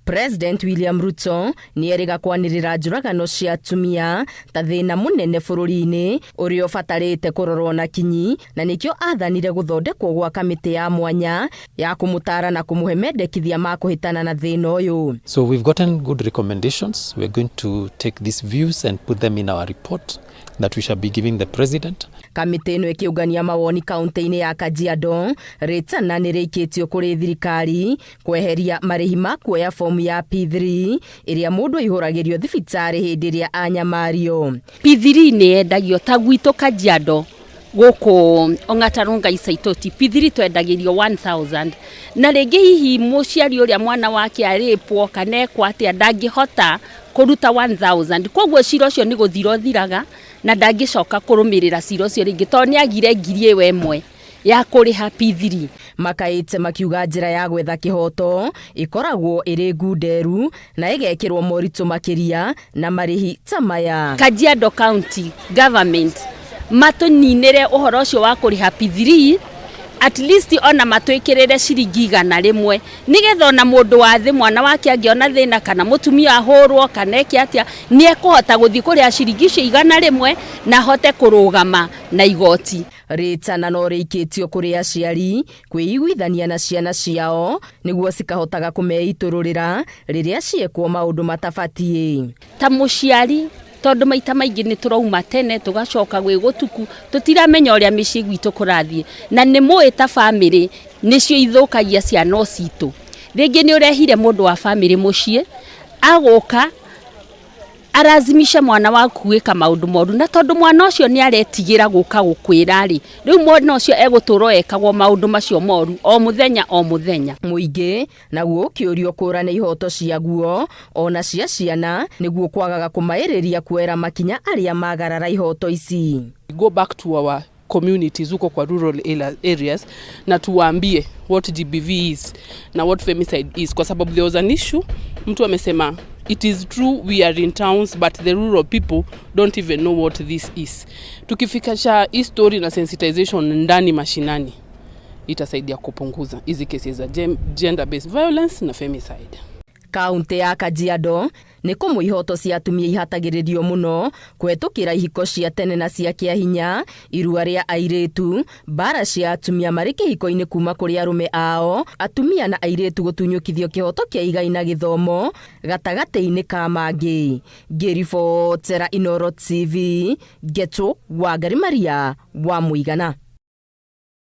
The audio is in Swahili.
President William Ruto ni eriga kwanirira njuragano cia atumia ta thina munene bururi-ini uria ubatarite kurorwo na kinyi, na nikio athanire guthondekwo gwa kamiti ya mwanya ya kumutara na kumuhe mendekithia ma kuhitana na thina uyu. So we've gotten good recommendations. We're going to take these views and put them in our report that we shall be giving the president. Kamiti ino ikiungania mawoni kaunti-ini ya Kajiado ritana ni rikitio kuri thirikari kweheria marihi ma kuoya fomu ya P3 iria mundu ihuragirio thibitari hindi iria anyamario. P3 ni endagio ta gwito Kajiado guku Ongatarunga Isaitoti. P3 twendagirio 1000 na ringi hihi muciari uria mwana wake aripwo kanekwa ati ndangihota kuruta 1000 kogwo ciro cio ni guthiro thiraga na ndangicoka kurumirira ciro cio ringi to ni agire ngiri we mwe ya kuriha P3. Makaite makiuga njira ya gwetha kihoto ikoragwo iri ngunderu na igekirwo moritu makiria na marihi tamaya. Kajiado County Government matuninire uhoro cio wa kuriha P3 at least ona matwikirire ciringi 100 nigetha ona mundu wa thi mwana wake angiona thina kana mutumia ahurwo kana ekiatia ni ekuhota guthi kuria ciringi cia 100 na hote kurugama na igoti. Ritana no rikitio kuri aciari kwiguithania na ciana ciao niguo cikahotaga kumeitururira riria ciekwo maundu matabatie. Ta muciari tondu maita maingi ni turauma tene tugacoka gwi gutuku tutiramenya uria micii gwitu kurathie na ni muita family nicio ithukagia ciana citu. Ringi ni urehire mundu wa family mucii agoka arazimisha mwana waku gwika maundu moru na tondu mwana ucio ni aretigira guka gukwira ri riu mwana ucio eguturo ekagwo maundu macio moru o muthenya. Muingi naguo kiurio kurane ihoto cia guo ona cia ciana niguo kwagaga kumairiria kuera makinya aria magarara ihoto ici. Go back to our communities huko kwa rural areas na tuwaambie what GBV is na what femicide is, kwa sababu there was an issue mtu amesema it is true we are in towns but the rural people don't even know what this is. Tukifikisha hii story na sensitization ndani mashinani itasaidia kupunguza hizi cases za gender based violence na femicide. Kaunti ya Kajiado ni kumwe ihoto cia atumia ihatagiririo muno kwetukira ihiko cia tene na cia kiahinya, irua ria airetu, bara cia atumia mari kihiko-ini kuma kuri arume ao, atumia na airetu gutunyukithio kihoto kia igai na githomo gatagati-ini ka mangi. Ngiribotera Inooro TV, Geto Wangari Maria wa Muigana.